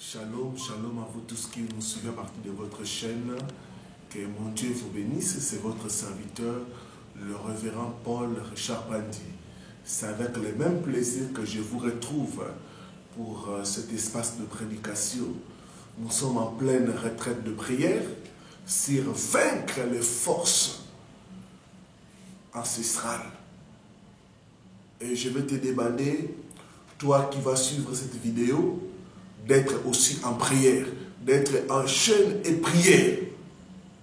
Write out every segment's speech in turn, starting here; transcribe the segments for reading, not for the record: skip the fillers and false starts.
Shalom, shalom à vous tous qui nous suivez à partir de votre chaîne. Que mon Dieu vous bénisse. C'est votre serviteur, le révérend Paul Richard Bandi. C'est avec le même plaisir que je vous retrouve pour cet espace de prédication. Nous sommes en pleine retraite de prière sur vaincre les forces ancestrales. Et je vais te demander, toi qui vas suivre cette vidéo, d'être aussi en prière, d'être en chaîne et prière.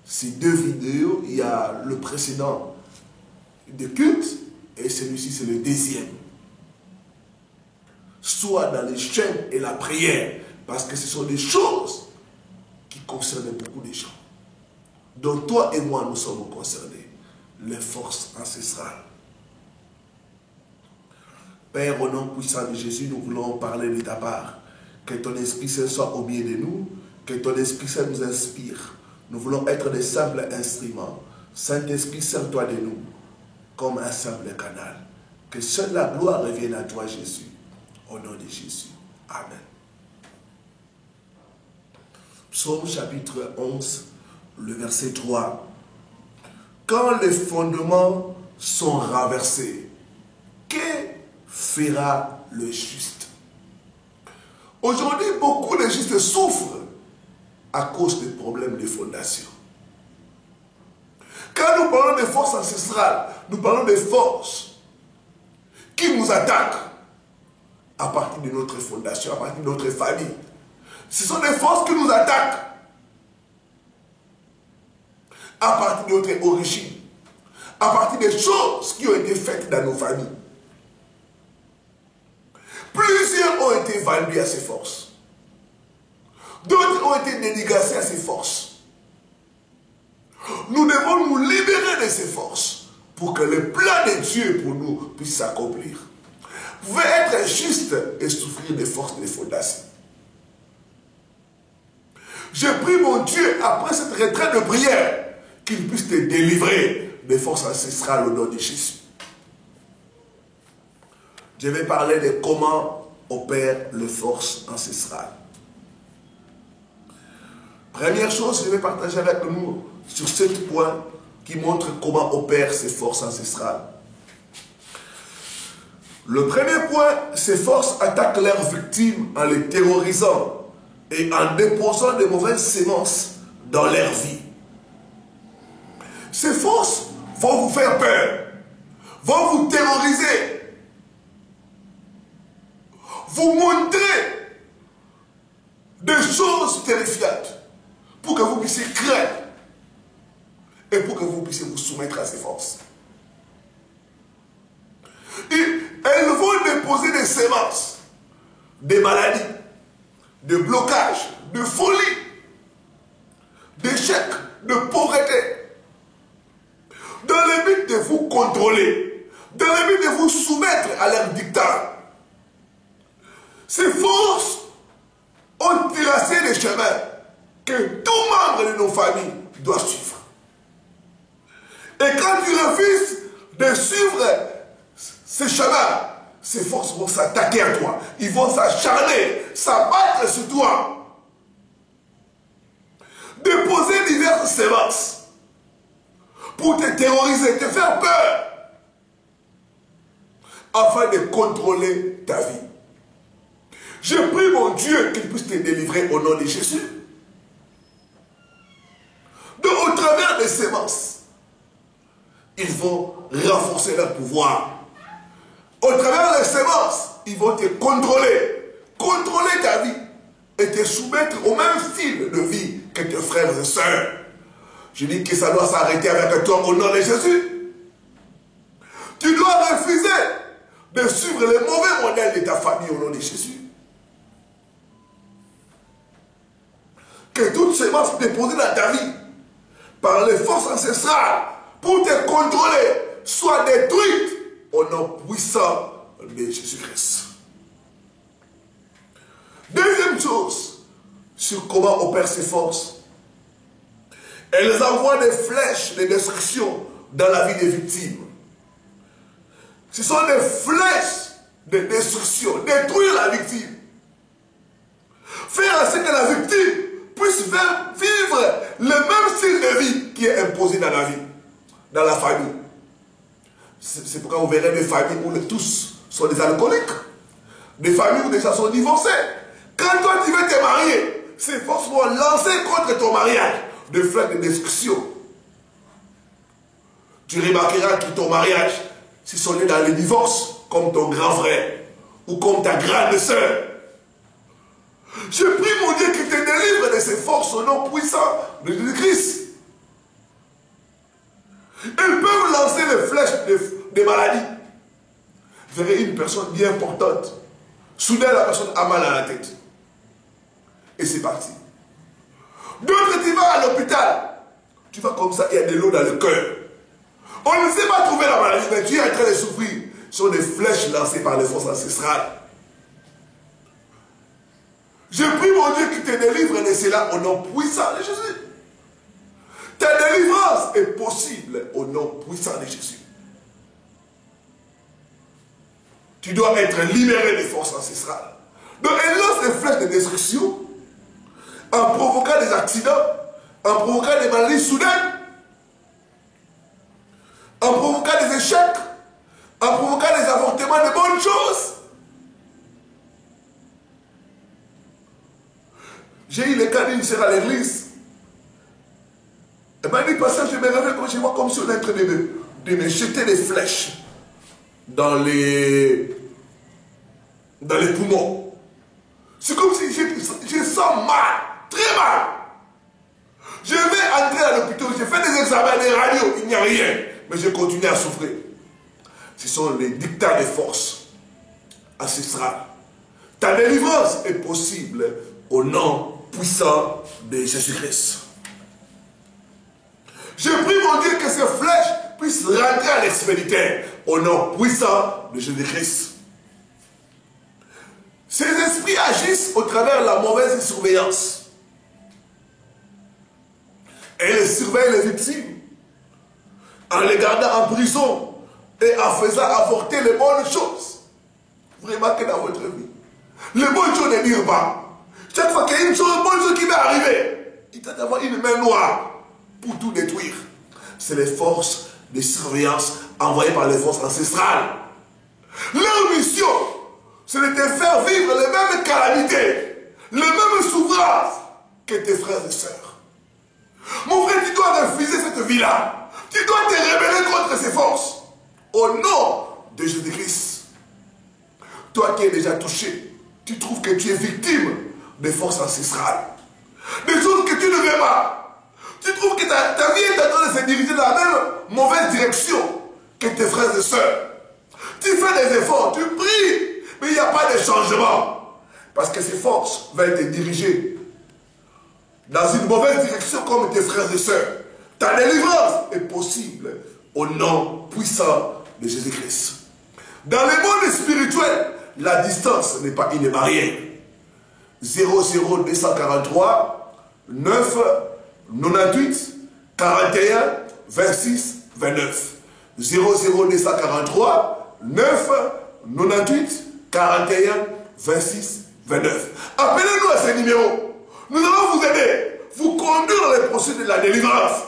Ces deux vidéos, il y a le précédent de culte et celui-ci c'est le deuxième. Soit dans les chaînes et la prière, parce que ce sont des choses qui concernent beaucoup de gens. Donc toi et moi, nous sommes concernés, les forces ancestrales. Père, au nom puissant de Jésus, nous voulons parler de ta part. Que ton Esprit Saint soit au milieu de nous, que ton Esprit Saint nous inspire. Nous voulons être des simples instruments. Saint-Esprit, sers-toi de nous comme un simple canal. Que seule la gloire revienne à toi, Jésus. Au nom de Jésus. Amen. Psaume chapitre 11, le verset 3. Quand les fondements sont renversés, que fera le juste? Aujourd'hui, beaucoup de justes souffrent à cause des problèmes de fondation. Quand nous parlons des forces ancestrales, nous parlons des forces qui nous attaquent à partir de notre fondation, à partir de notre famille. Ce sont des forces qui nous attaquent à partir de notre origine, à partir des choses qui ont été faites dans nos familles. Plusieurs ont été vendus à ces forces. D'autres ont été dédicacés à ces forces. Nous devons nous libérer de ces forces pour que le plan de Dieu pour nous puisse s'accomplir. Vous pouvez être juste et souffrir des forces de fondation. Je prie mon Dieu, après cette retraite de prière, qu'il puisse te délivrer des forces ancestrales au nom de Jésus. Je vais parler de comment opèrent les forces ancestrales. Première chose, je vais partager avec nous sur 7 points qui montrent comment opèrent ces forces ancestrales. Le premier point, ces forces attaquent leurs victimes en les terrorisant et en déposant de mauvaises semences dans leur vie. Ces forces vont vous faire peur, vont vous terroriser, vous montrer des choses terrifiantes pour que vous puissiez craindre et pour que vous puissiez vous soumettre à ces forces. Et elles vont déposer des semences, des maladies, de blocages, de folie, d'échecs, de pauvreté, dans le but de vous contrôler, dans le but de vous soumettre à leur dictat. Ces forces ont tracé des chemins que tout membre de nos familles doit suivre. Et quand tu refuses de suivre ces chemins, ces forces vont s'attaquer à toi. Ils vont s'acharner, s'abattre sur toi. Déposer diverses semences pour te terroriser, te faire peur, afin de contrôler ta vie. Je prie mon Dieu qu'il puisse te délivrer au nom de Jésus. Donc au travers des semences, ils vont renforcer leur pouvoir. Au travers des semences, ils vont te contrôler, contrôler ta vie et te soumettre au même style de vie que tes frères et sœurs. Je dis que ça doit s'arrêter avec toi au nom de Jésus. Tu dois refuser de suivre les mauvais modèles de ta famille au nom de Jésus. Que toutes ces semences déposées dans ta vie par les forces ancestrales pour te contrôler soient détruites au nom puissant de Jésus-Christ. Deuxième chose sur comment opèrent ces forces. Elles envoient des flèches de destruction dans la vie des victimes. Ce sont des flèches de destruction, détruire la victime. Faire à ce dans la vie, dans la famille. C'est pourquoi vous verrez des familles où tous sont des alcooliques. Des familles où des gens sont divorcés. Quand toi tu veux te marier, c'est forcément lancé contre ton mariage de flèches de destruction. Tu remarqueras que ton mariage, si sont nés dans le divorce, comme ton grand frère ou comme ta grande sœur. Je prie mon Dieu qu'il te délivre de ces forces au nom puissant de Jésus-Christ. Elles peuvent lancer les flèches des maladies. Vous verrez une personne bien importante. Soudain, la personne a mal à la tête. Et c'est parti. D'autres, tu vas à l'hôpital. Tu vas comme ça, il y a de l'eau dans le cœur. On ne sait pas trouver la maladie, mais tu es en train de souffrir. Ce sont des flèches lancées par les forces ancestrales. Je prie mon Dieu qui te délivre de cela au nom puissant de Jésus. Ta délivrance est possible au nom puissant de Jésus. Tu dois être libéré des forces ancestrales. Donc elle lance des flèches de destruction en provoquant des accidents, en provoquant des maladies soudaines, en provoquant des échecs, en provoquant des avortements de bonnes choses. J'ai eu le cas d'une sœur à l'église. Elle m'a dit, pasteur, je me réveille quand je vois comme si on est en train de me jeter des flèches dans les poumons. C'est comme si je sens mal, très mal. Je vais entrer à l'hôpital, j'ai fait des examens, des radios, il n'y a rien. Mais je continue à souffrir. Ce sont les dictats de force ancestrales. Ta délivrance est possible au nom puissant de Jésus-Christ. Je prie mon Dieu que ces flèches puissent rentrer à l'expéditeur au nom puissant de Jésus-Christ. Ces esprits agissent au travers de la mauvaise surveillance. Et ils surveillent les victimes en les gardant en prison et en faisant avorter les bonnes choses. Vous remarquez dans votre vie. Les bonnes choses ne durent pas. Chaque fois qu'il y a une bonne chose qui va arriver, il doit avoir une main noire pour tout détruire. C'est les forces de surveillance envoyées par les forces ancestrales. Leur mission, c'est de te faire vivre les mêmes calamités, les mêmes souffrances que tes frères et sœurs. Mon frère, tu dois refuser cette vie-là. Tu dois te rebeller contre ces forces. Au nom de Jésus-Christ. Toi qui es déjà touché, tu trouves que tu es victime des forces ancestrales. Des choses que tu ne veux pas. Tu trouves que ta vie est en train de se diriger dans la même mauvaise direction que tes frères et sœurs. Tu fais des efforts, tu pries, mais il n'y a pas de changement. Parce que ces forces veulent te diriger dans une mauvaise direction comme tes frères et sœurs. Ta délivrance est possible au nom puissant de Jésus-Christ. Dans le monde spirituel, la distance n'est pas une barrière. 00243 9 98 41 26 29. 00243 9 98 41 26 29. Appelez-nous à ce numéro. Nous allons vous aider, vous conduire dans les processus de la délivrance.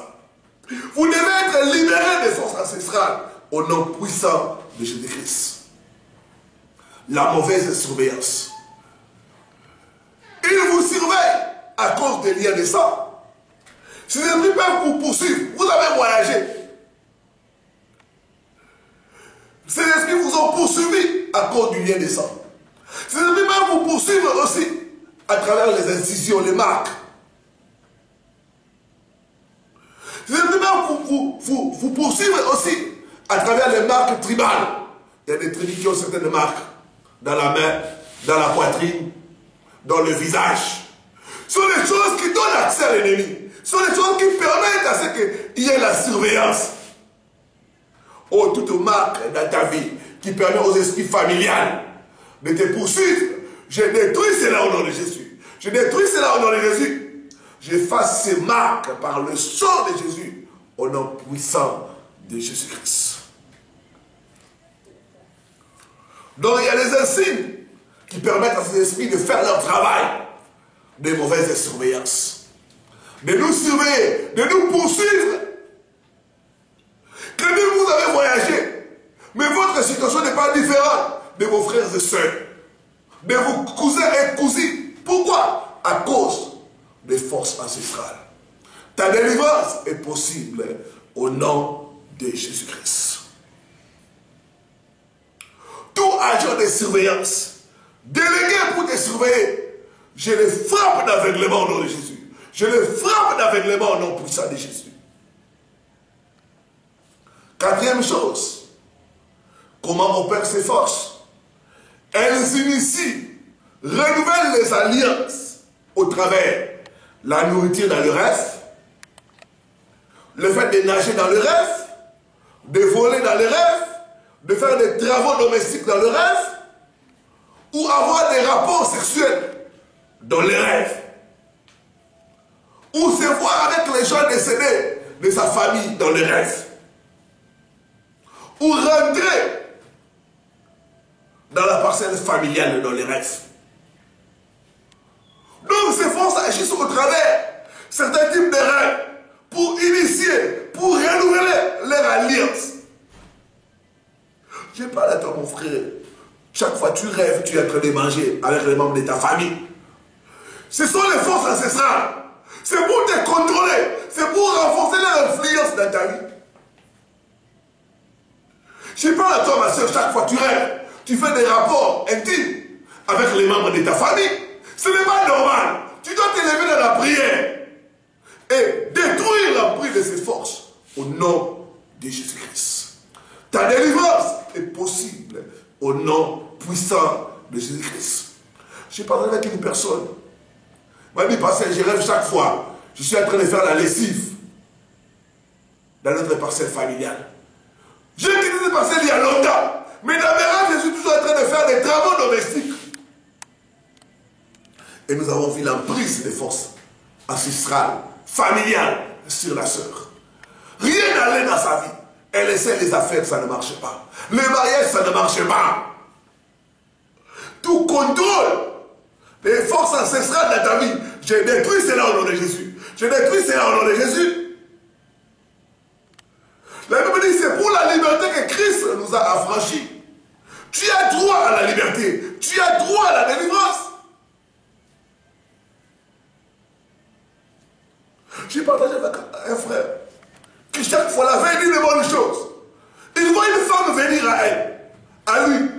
Vous devez être libérés des forces ancestrales au nom puissant de Jésus-Christ. La mauvaise surveillance. Ils vous surveillent à cause des liens de sang. Ces esprits peuvent vous poursuivre. Vous avez voyagé. Ces esprits vous ont poursuivi à cause du lien de sang. Ces esprits peuvent vous poursuivre aussi à travers les incisions, les marques. Ces esprits peuvent vous poursuivre aussi à travers les marques tribales. Il y a des tribus qui ont certaines marques dans la main, dans la poitrine, dans le visage. Ce sont des choses qui donnent accès à l'ennemi. Ce sont des choses qui permettent à ce qu'il y ait la surveillance. Oh, toute marque dans ta vie qui permet aux esprits familiales de te poursuivre. Je détruis cela au nom de Jésus. Je détruis cela au nom de Jésus. J'efface ces marques par le sang de Jésus au nom puissant de Jésus-Christ. Donc il y a des insignes qui permettent à ces esprits de faire leur travail de mauvaise surveillance. De nous surveiller, de nous poursuivre de vos frères et sœurs, de vos cousins et cousines. Pourquoi? À cause des forces ancestrales. Ta délivrance est possible au nom de Jésus-Christ. Tout agent de surveillance, délégué pour te surveiller, je le frappe d'aveuglement au nom de Jésus. Je le frappe d'aveuglement au nom puissant de Jésus. Quatrième chose, comment opèrent ces forces? Elles initient, renouvellent les alliances au travers la nourriture dans le rêve, le fait de nager dans le rêve, de voler dans le rêve, de faire des travaux domestiques dans le rêve, ou avoir des rapports sexuels dans les rêves, ou se voir avec les gens décédés de sa famille dans les rêves, ou rentrer dans la parcelle familiale dans les rêves. Donc ces forces agissent au travers certains types de rêves pour initier, pour renouveler leur alliance. Je parle à toi mon frère, chaque fois tu rêves, tu es en train de manger avec les membres de ta famille. Ce sont les forces ancestrales. C'est pour te contrôler, c'est pour renforcer leur influence dans ta vie. Je parle à toi ma soeur, chaque fois tu rêves, tu fais des rapports intimes avec les membres de ta famille. Ce n'est pas normal. Tu dois t'élever dans la prière et détruire l'emprise de ces forces au nom de Jésus-Christ. Ta délivrance est possible au nom puissant de Jésus-Christ. J'ai parlé avec une personne. Elle m'a dit, pasteur, je rêve chaque fois. Je suis en train de faire la lessive dans notre parcelle familiale. J'ai quitté cette parcelle il y a longtemps. Mais dans mes rêves, je suis toujours en train de faire des travaux domestiques. Et nous avons vu l'emprise des forces ancestrales, familiales sur la sœur. Rien n'allait dans sa vie. Elle essaie les affaires, ça ne marche pas. Les mariages, ça ne marche pas. Tout contrôle les forces ancestrales de ta vie. Je détruis cela au nom de Jésus. Je détruis cela au nom de Jésus. La Bible dit, c'est pour la liberté que Christ nous a affranchis. Tu as droit à la liberté. Tu as droit à la délivrance. J'ai partagé avec un frère qui chaque fois la veille dit de bonnes choses. Il voit une femme venir à elle, à lui.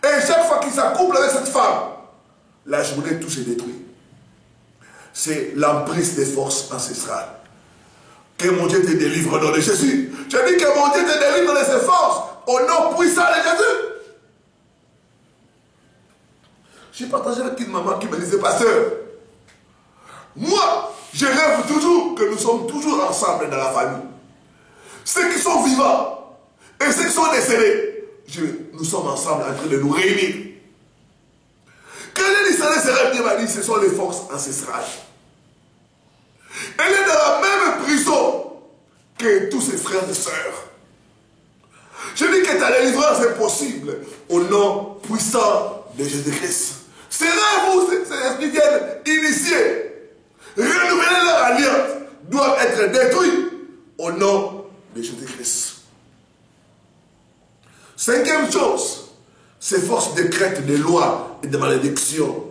Et chaque fois qu'il s'accouple avec cette femme, la journée tout se détruit. C'est l'emprise des forces ancestrales. Que mon Dieu te délivre au nom de Jésus. Je dis que mon Dieu te délivre de ces forces au nom puissant de Jésus. J'ai partagé avec une maman qui me disait, pasteur, moi, je rêve toujours que nous sommes toujours ensemble dans la famille. Ceux qui sont vivants et ceux qui sont décédés, nous sommes ensemble en train de nous réunir. Quand j'ai dit ça, ce rêve, il m'a dit, ce sont les forces ancestrales. Elle est dans la même prison que tous ses frères et sœurs. Je dis que ta délivrance est possible au nom puissant de Jésus-Christ. Ces rêves où ces esprits viennent initier, renouveler leur alliance, doivent être détruits au nom de Jésus-Christ. Cinquième chose, ces forces décrètent des lois et des malédictions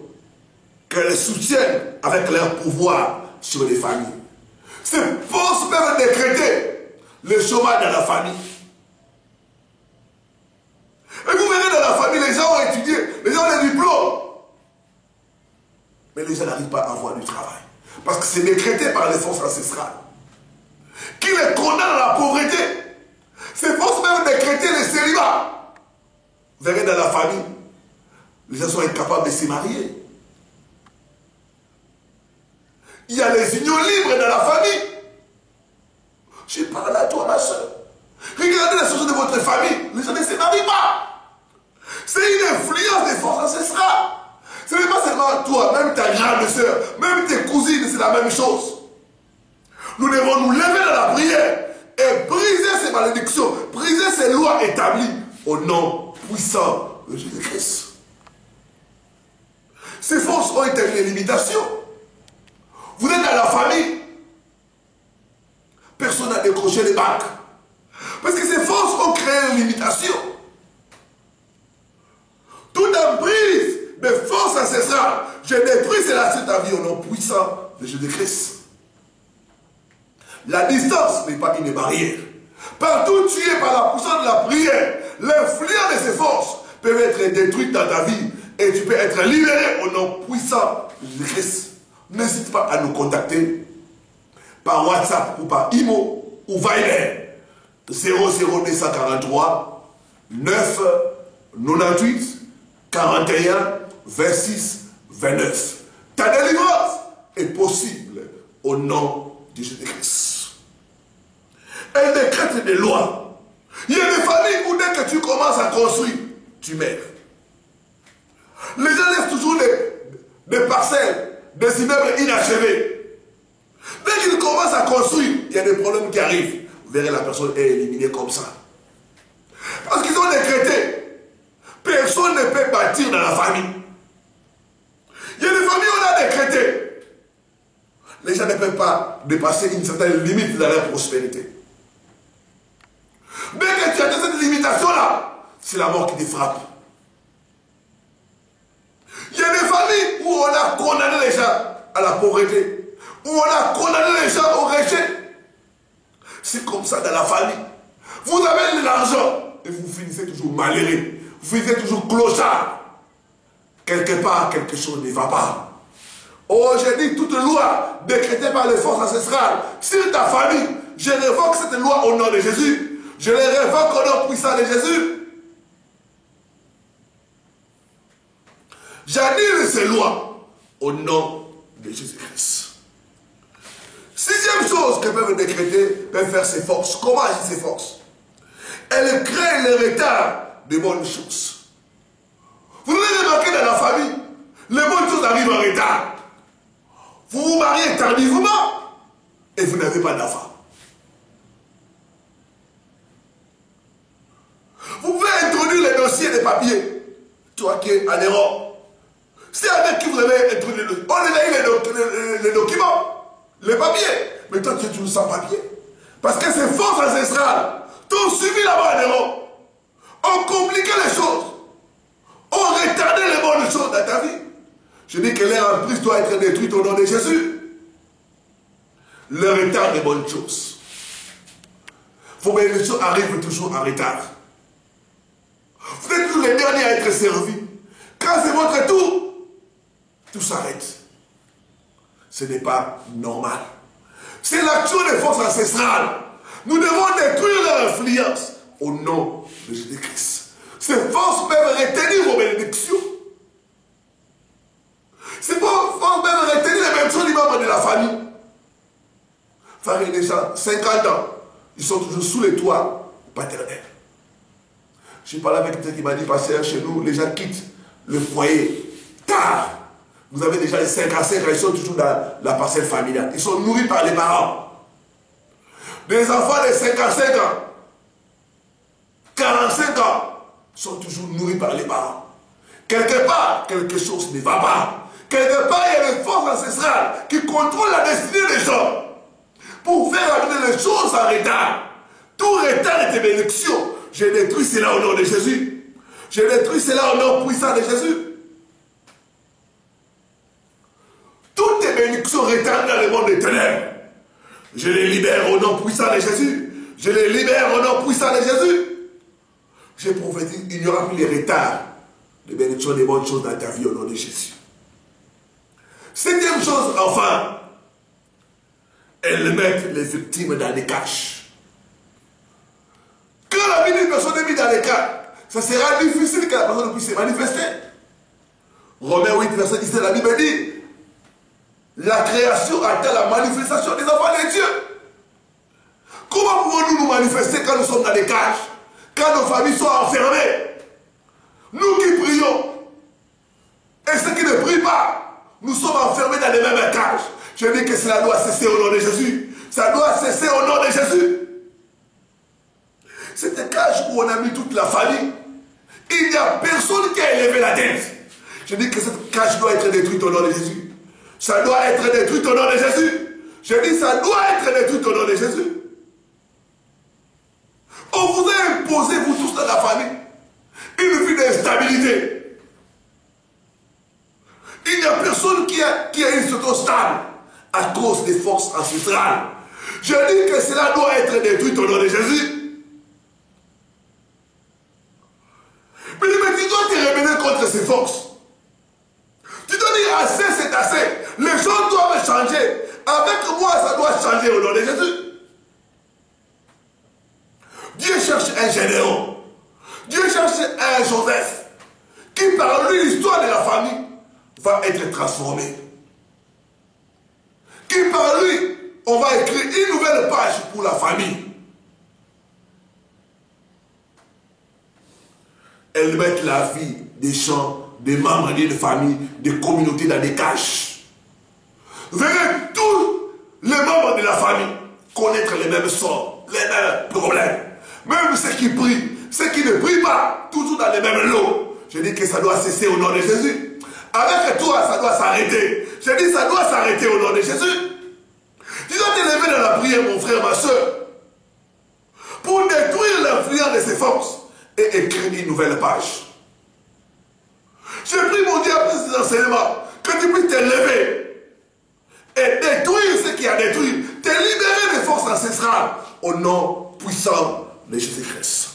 qu'elles soutiennent avec leur pouvoir sur les familles. Ces forces peuvent décréter le chômage dans la famille. Et vous verrez dans la famille, les gens ont étudié, les gens ont des diplômes. Mais les gens n'arrivent pas à avoir du travail. Parce que c'est décrété par les forces ancestrales. Qui les condamnent à la pauvreté. Ces forces peuvent décréter le célibat. Vous verrez dans la famille, les gens sont incapables de se marier. Il y a les unions libres dans la famille. Je parle à toi, ma soeur. Regardez la situation de votre famille. Les gens ne se marient pas. C'est une influence des forces ancestrales. Ce n'est pas seulement toi, même ta grande soeur, même tes cousines, c'est la même chose. Nous devons nous lever dans la prière et briser ces malédictions, briser ces lois établies au nom puissant de Jésus-Christ. Ces forces ont été des limitations. Vous êtes dans la famille. Personne n'a décroché les bacs. Parce que ces forces ont créé une limitation. toute emprise de force ancestrale, je détruis cela sur ta vie au nom puissant de Jésus-Christ. La distance n'est pas une barrière. Partout où tu es par la puissance de la prière, l'influence de ces forces peuvent être détruites dans ta vie et tu peux être libéré au nom puissant de Jésus-Christ. N'hésite pas à nous contacter par WhatsApp ou par Imo ou Viber 00243 9 98 41 26 29. Ta délivrance est possible au nom de Jésus-Christ. Elle décrète des lois. Il y a des familles où dès que tu commences à construire, tu meurs. Les gens laissent toujours des parcelles, des immeubles inachevés. Dès qu'ils commencent à construire, il y a des problèmes qui arrivent. Vous verrez, la personne est éliminée comme ça. Parce qu'ils ont décrété, personne ne peut bâtir dans la famille. Il y a des familles où on a décrété, les gens ne peuvent pas dépasser une certaine limite dans leur prospérité. Dès que tu as cette limitation-là, c'est la mort qui te frappe. Il y a des familles où on a condamné les gens à la pauvreté, où on a condamné les gens au rejet. C'est comme ça dans la famille. Vous avez de l'argent et vous finissez toujours malheureux. Vous finissez toujours clochard. Quelque part, quelque chose ne va pas. Oh, j'ai dit toute loi décrétée par les forces ancestrales sur ta famille. Je révoque cette loi au nom de Jésus. Je les révoque au nom puissant de Jésus. J'annule ces lois au nom de Jésus-Christ. Sixième chose que peuvent décréter, peuvent faire ces forces. Comment agissent ces forces? Elles créent le retard de bonnes choses. Vous avez remarqué dans la famille, les bonnes choses arrivent en retard. Vous vous mariez tardivement et vous n'avez pas d'enfant. Vous pouvez introduire les dossiers des papiers. Toi qui es en Europe. C'est avec qui vous avez introduit les dossiers. On a eu les documents, les papiers. Mais toi tu es toujours sans papier. Parce que ces forces ancestrales t'ont suivi là-bas en Europe. Ont compliqué les choses. Ont retardé les bonnes choses dans ta vie. Je dis que leur emprise doit être détruite au nom de Jésus. Le retard des bonnes choses. Vos bénédictions arrivent toujours en retard. Vous êtes toujours les derniers à être servis. Quand c'est votre tour, tout s'arrête. Ce n'est pas normal. C'est l'action des forces ancestrales. Nous devons détruire leur influence au nom de Jésus-Christ. Ces forces peuvent retenir vos bénédictions. Ces forces peuvent retenir les bénédictions des membres de la famille. Frère, il y a des gens, 50 ans, ils sont toujours sous les toits paternels. J'ai parlé avec quelqu'un qui m'a dit, pasteur, chez nous, les gens quittent le foyer tard. Vous avez déjà les 55 ans, ils sont toujours dans la parcelle familiale. Ils sont nourris par les parents. Des enfants de 55 ans, 45 ans, sont toujours nourris par les parents. Quelque part, quelque chose ne va pas. Quelque part, il y a des forces ancestrales qui contrôlent la destinée des gens pour faire amener les choses en retard. Tout retard de tes bénédictions, je détruis cela au nom de Jésus. Je détruis cela au nom puissant de Jésus. Toutes tes bénédictions retardées dans le monde des ténèbres, je les libère au nom puissant de Jésus. Je les libère au nom puissant de Jésus. J'ai prophétisé, il n'y aura plus les retards de bénédictions des bonnes choses dans ta vie au nom de Jésus. Septième chose, enfin, elles mettent les victimes dans les caches. Quand la vie d'une personne est mise dans les caches, ça sera difficile que la personne puisse se manifester. Romains 8, verset 17, la Bible dit, la création attend la manifestation des enfants de Dieu. Comment pouvons-nous nous manifester quand nous sommes dans les cages, quand nos familles sont enfermées? Nous qui prions, et ceux qui ne prient pas, nous sommes enfermés dans les mêmes cages. Je dis que cela doit cesser au nom de Jésus. Ça doit cesser au nom de Jésus. Cette cage où on a mis toute la famille, il n'y a personne qui a élevé la tête. Je dis que cette cage doit être détruite au nom de Jésus. Ça doit être détruit au nom de Jésus. Je dis ça doit être détruit au nom de Jésus. On vous a imposé, vous tous dans la famille, une vie d'instabilité. personne qui a une situation stable à cause des forces ancestrales. Je dis que cela doit être détruit au nom de Jésus. Mais tu dois te rebeller contre ces forces. Tu dois dire assez, c'est assez. Les gens doivent changer. Avec moi, ça doit changer au nom de Jésus. Dieu cherche un général. Dieu cherche un Joseph qui, par lui, l'histoire de la famille va être transformée. Qui, par lui, on va écrire une nouvelle page pour la famille. Elle met la vie des gens, des membres d'une famille, des communautés dans des cages. Verrez tous les membres de la famille connaître les mêmes sorts, les mêmes problèmes. Même ceux qui prient, ceux qui ne prient pas, toujours dans les mêmes lots. Je dis que ça doit cesser au nom de Jésus. Avec toi, ça doit s'arrêter. Je dis ça doit s'arrêter au nom de Jésus. Tu dois t'élever dans la prière, mon frère, ma soeur, pour détruire l'influence de ces forces et écrire une nouvelle page. Je prie, mon Dieu, après ces enseignements, que tu puisses t'élever et détruire ce qui a détruit, te libérer des forces ancestrales au nom puissant de Jésus-Christ.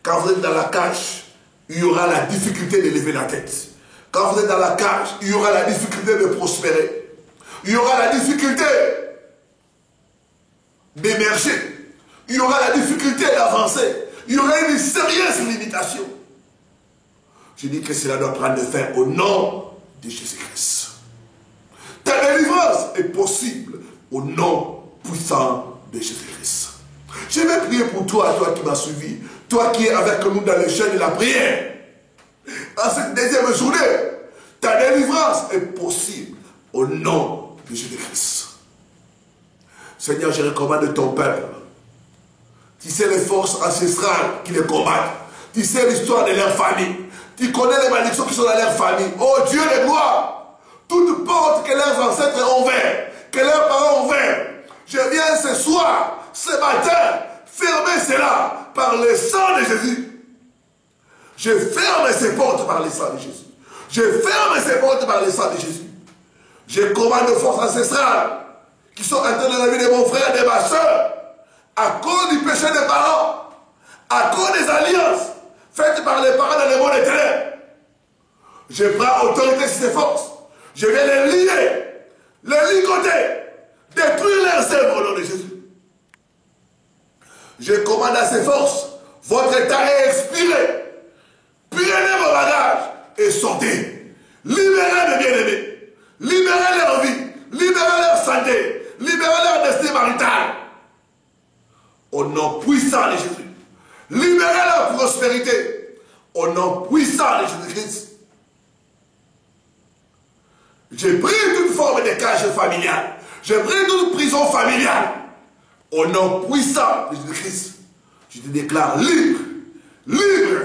Quand vous êtes dans la cage, il y aura la difficulté de lever la tête. Quand vous êtes dans la cage, il y aura la difficulté de prospérer. Il y aura la difficulté d'émerger. Il y aura la difficulté d'avancer. Il y aura une sérieuse limitation. Je dis que cela doit prendre fin au nom de Jésus-Christ. Ta délivrance est possible au nom puissant de Jésus-Christ. Je vais prier pour toi, toi qui m'as suivi, toi qui es avec nous dans le jeûne de la prière. En cette deuxième journée, ta délivrance est possible au nom de Jésus-Christ. Seigneur, je recommande ton peuple. Tu sais les forces ancestrales qui les combattent. Tu sais l'histoire de leur famille. Tu connais les malédictions qui sont dans leur famille. Oh Dieu de gloire, toute porte que leurs ancêtres ont ouverte, que leurs parents ont ouverte, je viens ce soir, ce matin, fermer cela par le sang de Jésus. Je ferme ces portes par le sang de Jésus. Je ferme ces portes par le sang de Jésus. Je commande aux forces ancestrales qui sont entrées dans la vie de mon frère et de ma soeur à cause du péché des parents, à cause des alliances faites par les parents dans le monde éternel. Je prends autorité sur ces forces. Je vais les lier, les ligoter, détruire leurs œuvres au nom de Jésus. Je commande à ces forces, votre état est expiré. Prenez vos bagages et sortez. Libérez les bien-aimés. Libérez leur vie. Libérez leur santé. Libérez leur destin marital. Au nom puissant de Jésus. Libérez leur prospérité. Au nom puissant de Jésus-Christ. J'ai pris toute forme de cage familiale. J'ai pris toute prison familiale. Au nom puissant de Jésus-Christ, je te déclare libre, libre,